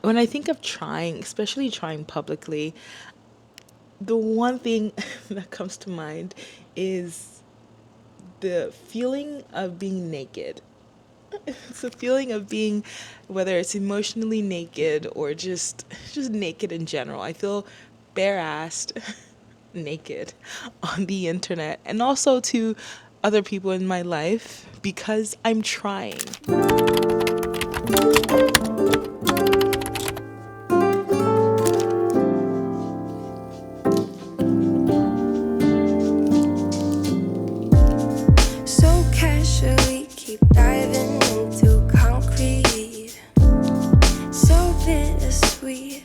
when I think of trying, especially trying publicly, the one thing that comes to mind is the feeling of being naked. It's the feeling of being, whether it's emotionally naked or just naked in general. I feel bare-assed, naked on the internet, and also to other people in my life because I'm trying. So casually keep diving into concrete. So bittersweet.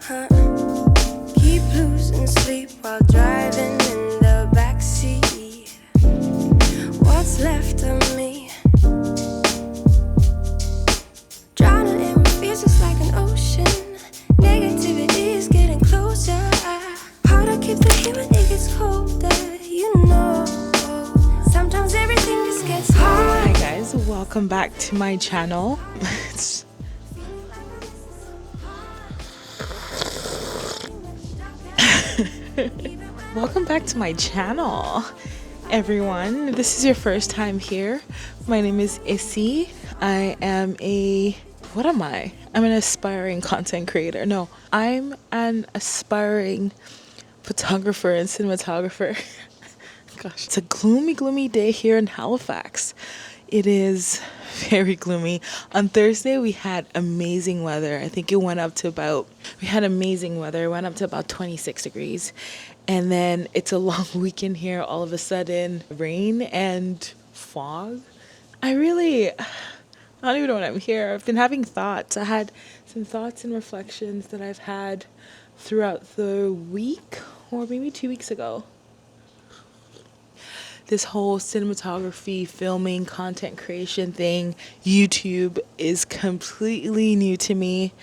Huh? Keep losing sleep while driving in the backseat. What's left of me? Drowning in what feels just like an ocean. Negativity is getting closer. Hard to keep the heat when it gets colder. You know, sometimes everything just gets hard. Hi guys, welcome back to my channel. Welcome back to my channel, everyone. If this is your first time here, my name is Issy. I am what am I? I'm an aspiring content creator. No, I'm an aspiring photographer and cinematographer. Gosh, it's a gloomy day here in Halifax. It is very gloomy. On Thursday, we had amazing weather. I think it went up to about 26 degrees. And then it's a long weekend here. All of a sudden, rain and fog. I don't even know when I'm here. I've been having thoughts. I had some thoughts and reflections that I've had throughout the week, or maybe 2 weeks ago. This whole cinematography, filming, content creation thing, YouTube is completely new to me.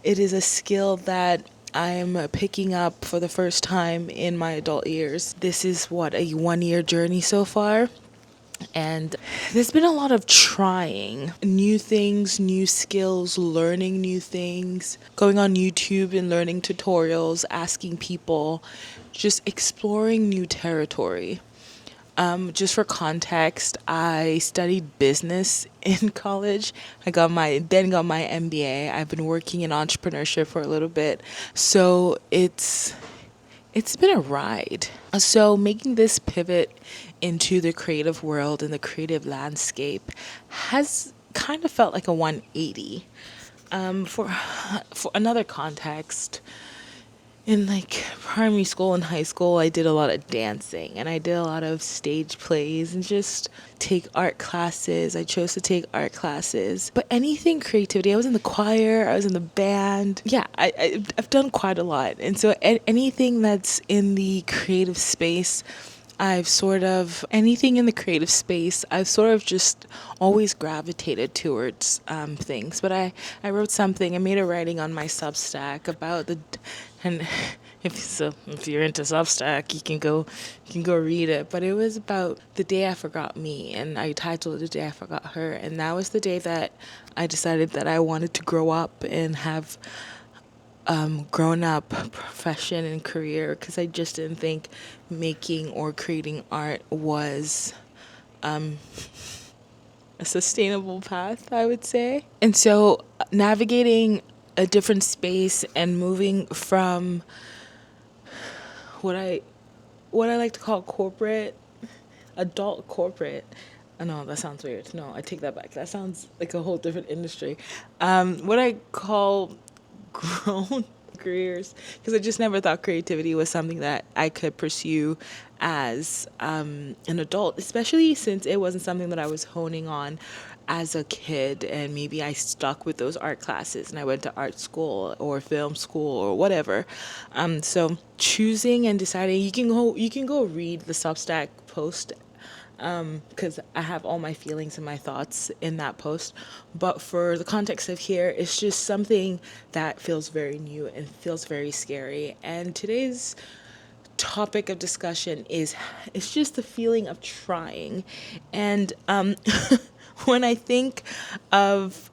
It is a skill that I'm picking up for the first time in my adult years. This is a 1-year journey so far. And there's been a lot of trying new things, new skills, learning new things, going on YouTube and learning tutorials, asking people, just exploring new territory. Just for context, I studied business in college. I got my MBA. I've been working in entrepreneurship for a little bit. So it's been a ride. So making this pivot into the creative world and the creative landscape has kind of felt like a 180. For another context, in like primary school and high school, I did a lot of dancing and I did a lot of stage plays and just take art classes. I chose to take art classes. But anything creativity, I was in the choir, I was in the band. Yeah, I've done quite a lot. And so anything that's in the creative space, anything in the creative space, I've sort of just always gravitated towards things. But I wrote something, I made a writing on my Substack about and if you're into Substack, you can go read it. But it was about the day I forgot me, and I titled it "The Day I Forgot Her," and that was the day that I decided that I wanted to grow up and have grown up profession and career, because I just didn't think making or creating art was a sustainable path, I would say. And so navigating a different space and moving from what I like to call adult corporate. No, that sounds weird. No, I take that back. That sounds like a whole different industry. What I call grown careers, because I just never thought creativity was something that I could pursue as an adult, especially since it wasn't something that I was honing on as a kid, and maybe I stuck with those art classes and I went to art school or film school or whatever. So choosing and deciding, you can go read the Substack post, because I have all my feelings and my thoughts in that post. But for the context of here, it's just something that feels very new and feels very scary. And today's topic of discussion is, it's just the feeling of trying. And when I think of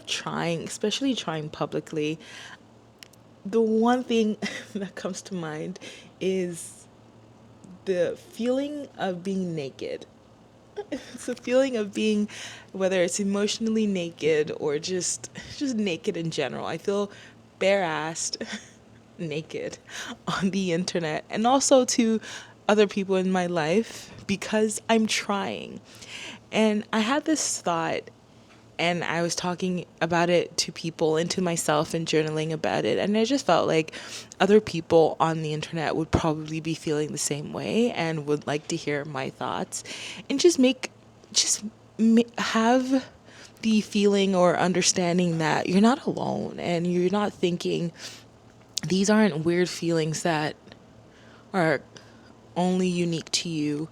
trying, especially trying publicly, the one thing that comes to mind is the feeling of being naked. It's a feeling of being, whether it's emotionally naked or just naked in general. I feel bare-assed naked on the internet and also to other people in my life because I'm trying. And I had this thought, and I was talking about it to people and to myself and journaling about it. And I just felt like other people on the internet would probably be feeling the same way and would like to hear my thoughts and have the feeling or understanding that you're not alone and you're not thinking these aren't weird feelings that are only unique to you.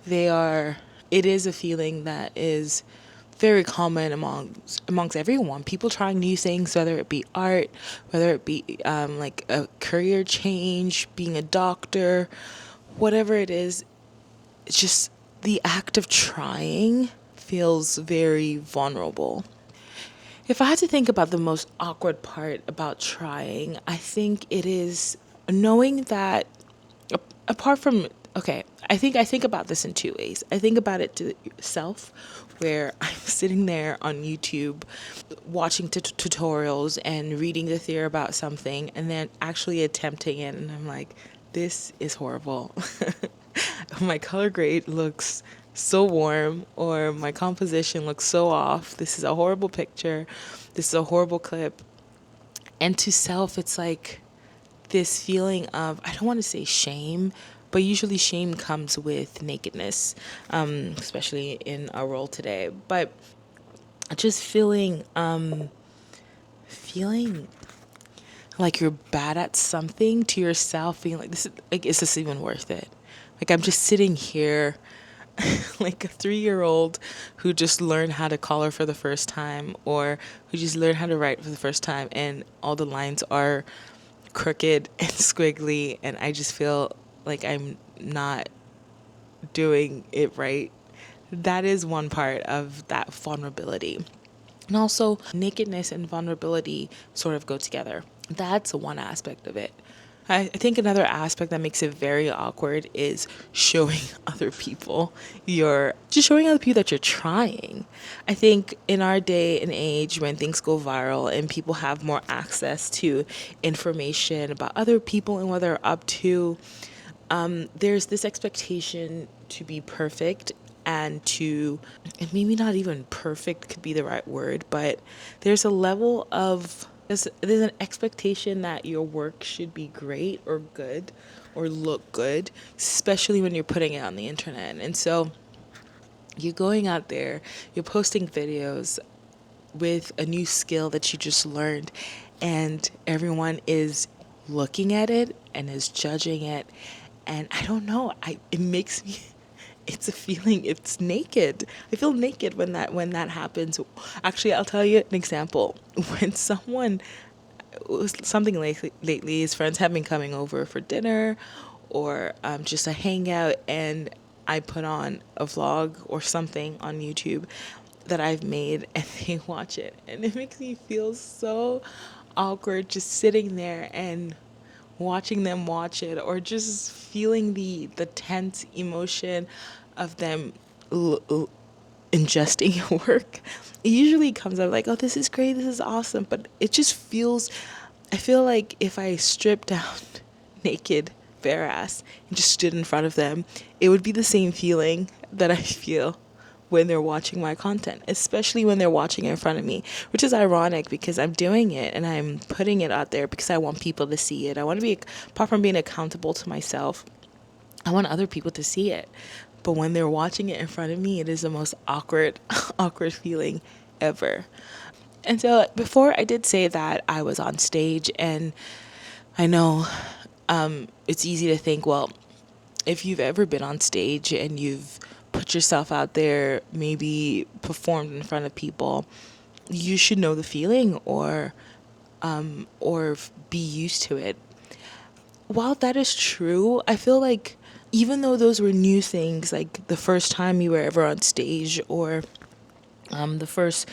It is a feeling that is very common amongst everyone. People trying new things, whether it be art, whether it be like a career change, being a doctor, whatever it is. It's just the act of trying feels very vulnerable. If I had to think about the most awkward part about trying, I think it is knowing that apart from okay, I think about this in two ways. I think about it to self, where I'm sitting there on YouTube watching tutorials and reading the theory about something and then actually attempting it, and I'm like, this is horrible. My color grade looks so warm, or my composition looks so off. This is a horrible picture. This is a horrible clip. And to self, it's like this feeling of, I don't want to say shame, but usually shame comes with nakedness, especially in our world today. But just feeling like you're bad at something to yourself, feeling like is this even worth it? Like I'm just sitting here like a 3-year-old who just learned how to color for the first time, or who just learned how to write for the first time, and all the lines are crooked and squiggly, and I just feel like I'm not doing it right. That is one part of that vulnerability. And also, nakedness and vulnerability sort of go together. That's one aspect of it. I think another aspect that makes it very awkward is showing other people that you're trying. I think in our day and age when things go viral and people have more access to information about other people and what they're up to, there's this expectation to be perfect and maybe not even perfect could be the right word, but there's a level of, there's an expectation that your work should be great or good or look good, especially when you're putting it on the internet. And so you're going out there, you're posting videos with a new skill that you just learned, and everyone is looking at it and is judging it. And I don't know, it makes me it's a feeling, it's naked. I feel naked when that happens. Actually, I'll tell you an example. When something lately, his friends have been coming over for dinner or just a hangout, and I put on a vlog or something on YouTube that I've made, and they watch it, and it makes me feel so awkward just sitting there and watching them watch it, or just feeling the tense emotion of them ingesting your work. It usually comes out like, oh, this is great, this is awesome, but it just feels, I feel like if I stripped down naked, bare ass, and just stood in front of them, it would be the same feeling that I feel when they're watching my content, especially when they're watching it in front of me, which is ironic because I'm doing it and I'm putting it out there because I want people to see it. I want to be, apart from being accountable to myself, I want other people to see it. But when they're watching it in front of me, it is the most awkward, awkward feeling ever. And so before, I did say that I was on stage, and I know it's easy to think, well, if you've ever been on stage and you've put yourself out there, maybe performed in front of people, you should know the feeling or be used to it. While that is true, I feel like even though those were new things, like the first time you were ever on stage, or the first,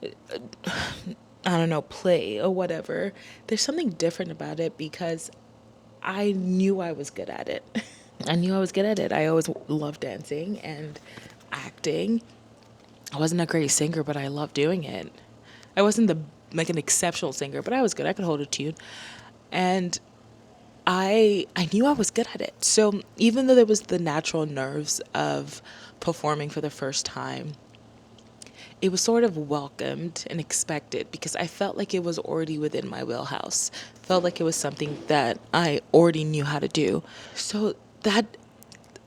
I don't know, play or whatever, there's something different about it because I knew I was good at it. I knew I was good at it. I always loved dancing and acting. I wasn't a great singer, but I loved doing it. I wasn't an exceptional singer, but I was good. I could hold a tune. And I knew I was good at it. So even though there was the natural nerves of performing for the first time, it was sort of welcomed and expected because I felt like it was already within my wheelhouse. Felt like it was something that I already knew how to do. So that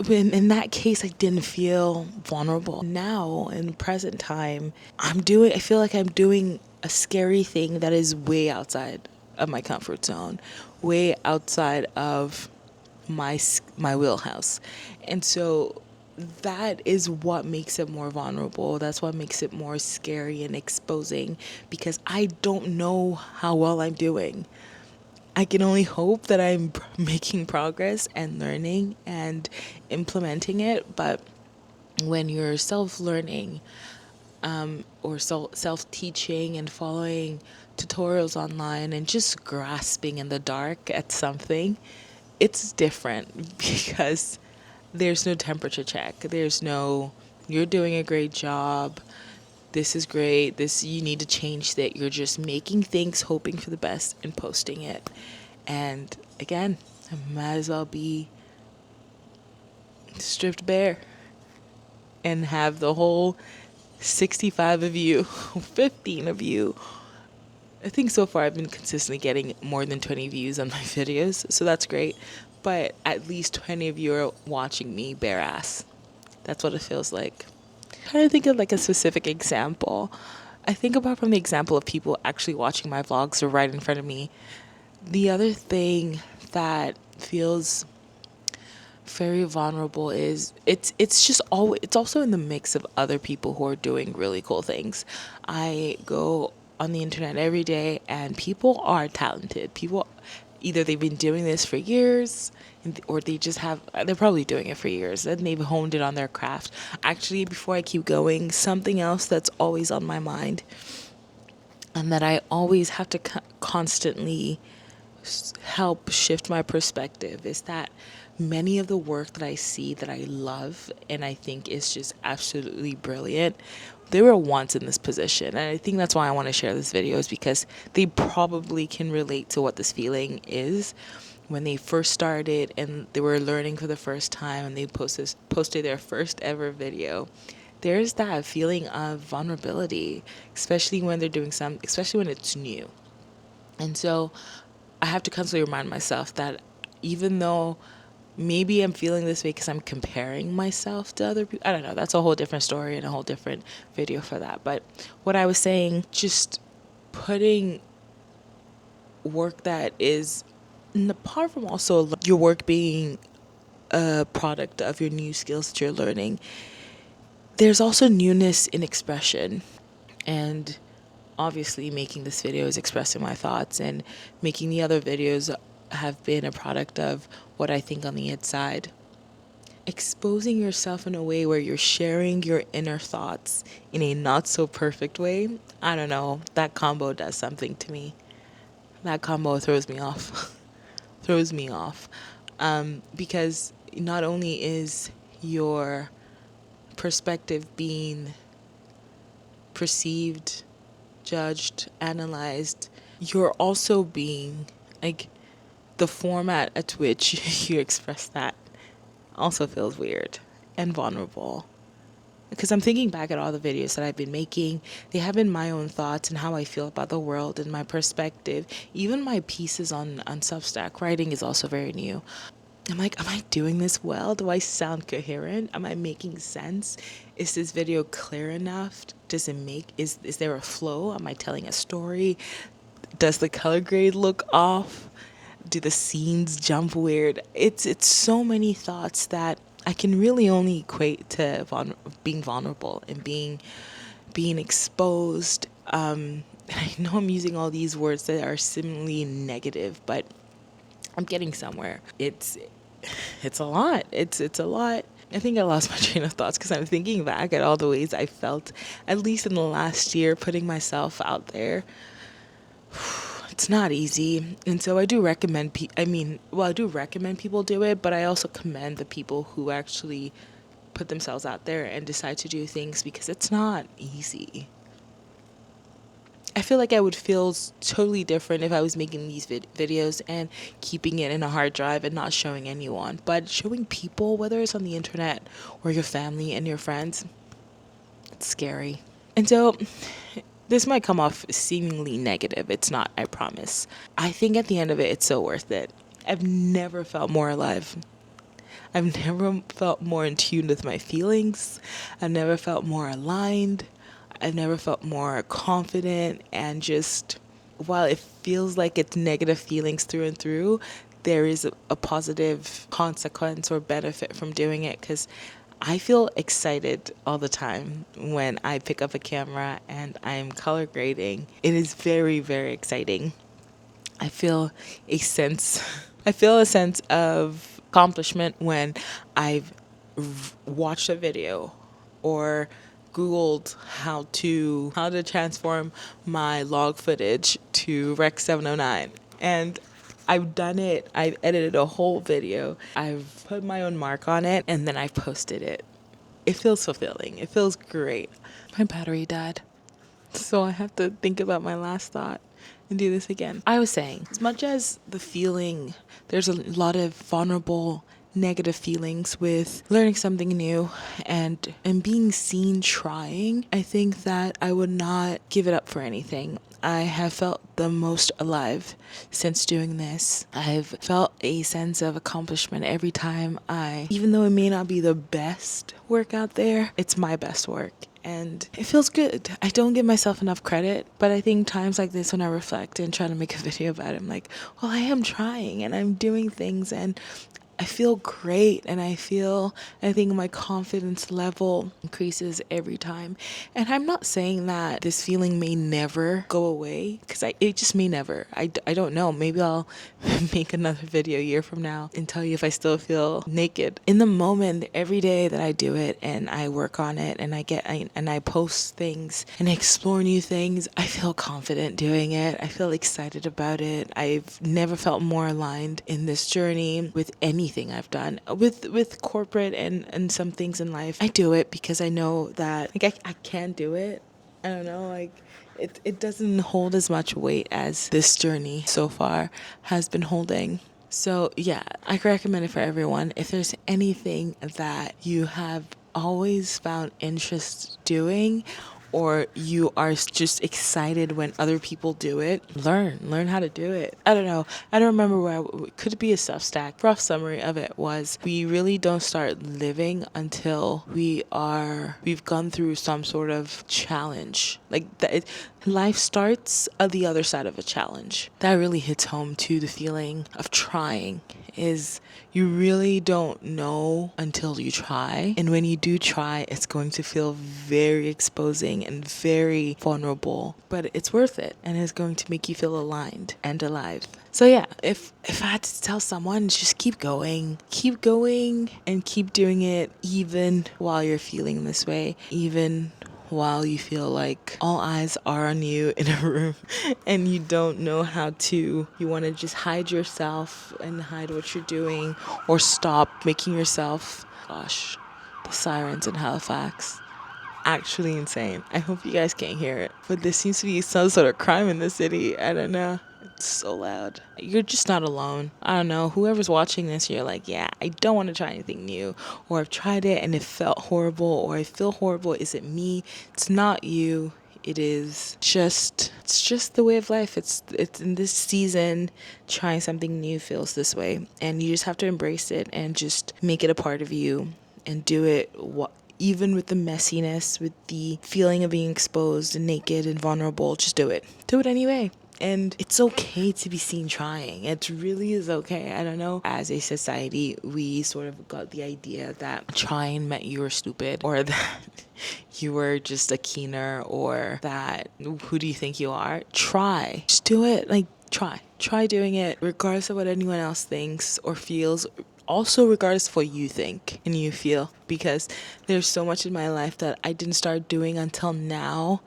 in that case, I didn't feel vulnerable. Now in present time, I feel like I'm doing a scary thing that is way outside of my comfort zone, way outside of my wheelhouse. And so that is what makes it more vulnerable. That's what makes it more scary and exposing because I don't know how well I'm doing. I can only hope that I'm making progress and learning and implementing it. But when you're self-learning, or self-teaching and following tutorials online and just grasping in the dark at something, it's different because there's no temperature check. There's no, you're doing a great job. This is great. This, you need to change that. You're just making things, hoping for the best, and posting it. And again, I might as well be stripped bare and have the whole 65 of you, 15 of you. I think so far I've been consistently getting more than 20 views on my videos, so that's great. But at least 20 of you are watching me bare ass. That's what it feels like. I'm trying to think of like a specific example. I think about from the example of people actually watching my vlogs or right in front of me. The other thing that feels very vulnerable is it's also in the mix of other people who are doing really cool things. I go on the internet every day and people are talented. People, either they've been doing this for years or they're probably doing it for years and they've honed it on their craft. Actually, before I keep going, something else that's always on my mind and that I always have to constantly help shift my perspective is that many of the work that I see that I love and I think is just absolutely brilliant, they were once in this position. And I think that's why I want to share this video, is because they probably can relate to what this feeling is when they first started and they were learning for the first time and they posted their first ever video. There's that feeling of vulnerability, especially when they're doing especially when it's new. And so I have to constantly remind myself that even though maybe I'm feeling this way because I'm comparing myself to other people, I don't know, that's a whole different story and a whole different video for that. But what I was saying, just putting work that is, apart from also your work being a product of your new skills that you're learning, there's also newness in expression. And obviously making this video is expressing my thoughts, and making the other videos have been a product of what I think on the inside. Exposing yourself in a way where you're sharing your inner thoughts in a not so perfect way, I don't know, that combo does something to me. That combo throws me off. Throws me off. Because not only is your perspective being perceived, judged, analyzed, you're also being, like, the format at which you express that also feels weird and vulnerable. Because I'm thinking back at all the videos that I've been making, they have been my own thoughts and how I feel about the world and my perspective. Even my pieces on Substack writing is also very new. I'm like, am I doing this well? Do I sound coherent? Am I making sense? Is this video clear enough? Does it is there a flow? Am I telling a story? Does the color grade look off? Do the scenes jump weird? It's so many thoughts that I can really only equate to being vulnerable and being exposed. I know I'm using all these words that are seemingly negative, but I'm getting somewhere. it's a lot. It's a lot. I think I lost my train of thoughts because I'm thinking back at all the ways I felt, at least in the last year, putting myself out there. It's not easy. And so I do recommend, I do recommend people do it, but I also commend the people who actually put themselves out there and decide to do things because it's not easy. I feel like I would feel totally different if I was making these videos and keeping it in a hard drive and not showing anyone. But showing people, whether it's on the internet or your family and your friends, it's scary. And so this might come off seemingly negative. It's not, I promise. I think at the end of it, it's so worth it. I've never felt more alive. I've never felt more in tune with my feelings. I've never felt more aligned. I've never felt more confident, and just, while it feels like it's negative feelings through and through, there is a positive consequence or benefit from doing it, because I feel excited all the time when I pick up a camera and I'm color grading. It is very, very exciting. I feel a sense of accomplishment when I've watched a video or Googled how to transform my log footage to Rec 709, and I've done it. I've edited a whole video. I've put my own mark on it, and then I've posted it. It feels fulfilling. It feels great. My battery died, so I have to think about my last thought and do this again. I was saying, as much as the feeling, there's a lot of vulnerable negative feelings with learning something new and being seen trying. I think that I would not give it up for anything. I have felt the most alive since doing this. I've felt a sense of accomplishment every time even though it may not be the best work out there, it's my best work. And it feels good. I don't give myself enough credit, but I think times like this when I reflect and try to make a video about it, I'm like, well, I am trying and I'm doing things and I feel great, and I think my confidence level increases every time. And I'm not saying that this feeling may never go away, because it just may never. I don't know. Maybe I'll make another video a year from now and tell you if I still feel naked. In the moment, every day that I do it and I work on it and I post things and explore new things, I feel confident doing it. I feel excited about it. I've never felt more aligned in this journey with anything I've done with corporate and some things in life. I do it because I know that I can do it. I don't know, it doesn't hold as much weight as this journey so far has been holding. So yeah, I recommend it for everyone. If there's anything that you have always found interest doing, or you are just excited when other people do it, learn how to do it. I don't know. I don't remember where could be a Substack. Rough summary of it was, we really don't start living until we've gone through some sort of challenge. Life starts at the other side of a challenge. That really hits home to the feeling of trying. Is you really don't know until you try. And when you do try, it's going to feel very exposing and very vulnerable. But it's worth it, and it's going to make you feel aligned and alive. So yeah, if I had to tell someone, just keep going and keep doing it, even while you're feeling this way, even while you feel like all eyes are on you in a room and you don't know you want to just hide yourself and hide what you're doing, or stop making yourself, gosh, the sirens in Halifax, actually insane. I hope you guys can't hear it, but there seems to be some sort of crime in the city. I don't know. It's so loud. You're just not alone. I don't know. Whoever's watching this, you're like, yeah, I don't want to try anything new, or I've tried it and it felt horrible, or I feel horrible. Is it me? It's not you. It's just the way of life. It's in this season, trying something new feels this way, and you just have to embrace it and just make it a part of you and do it. Even with the messiness, with the feeling of being exposed and naked and vulnerable, just do it. Do it anyway. And it's okay to be seen trying. It really is okay. I don't know. As a society, we sort of got the idea that trying meant you were stupid, or that you were just a keener, or that who do you think you are? Try. Just do it. Try doing it, regardless of what anyone else thinks or feels. also regardless of what you think and you feel, because there's so much in my life that I didn't start doing until now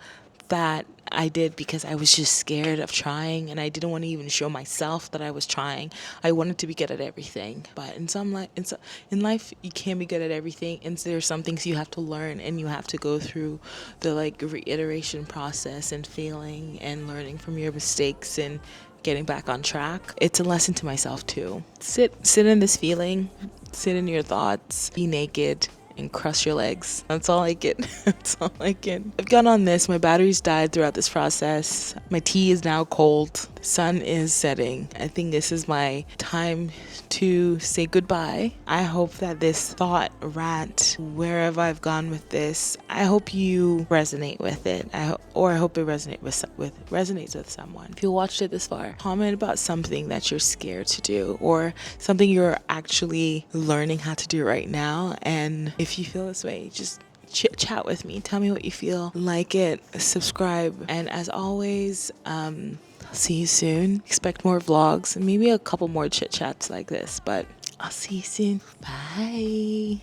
that I did because I was just scared of trying, and I didn't want to even show myself that I was trying. I wanted to be good at everything, but in life you can't be good at everything, and there's some things you have to learn, and you have to go through the like reiteration process and failing and learning from your mistakes and getting back on track. It's a lesson to myself too. Sit in this feeling, sit in your thoughts, be naked, and cross your legs. That's all I get. That's all I get. I've gone on this. My batteries died throughout this process. My tea is now cold. The sun is setting. I think this is my time to say goodbye. I hope that this thought rant, wherever I've gone with this, I hope you resonate with it. I hope it resonates with someone. If you watched it this far, comment about something that you're scared to do, or something you're actually learning how to do right now. And if you feel this way, just chit chat with me. Tell me what you feel. Like it, subscribe, and as always, I'll see you soon. Expect more vlogs and maybe a couple more chit chats like this, but I'll see you soon. Bye.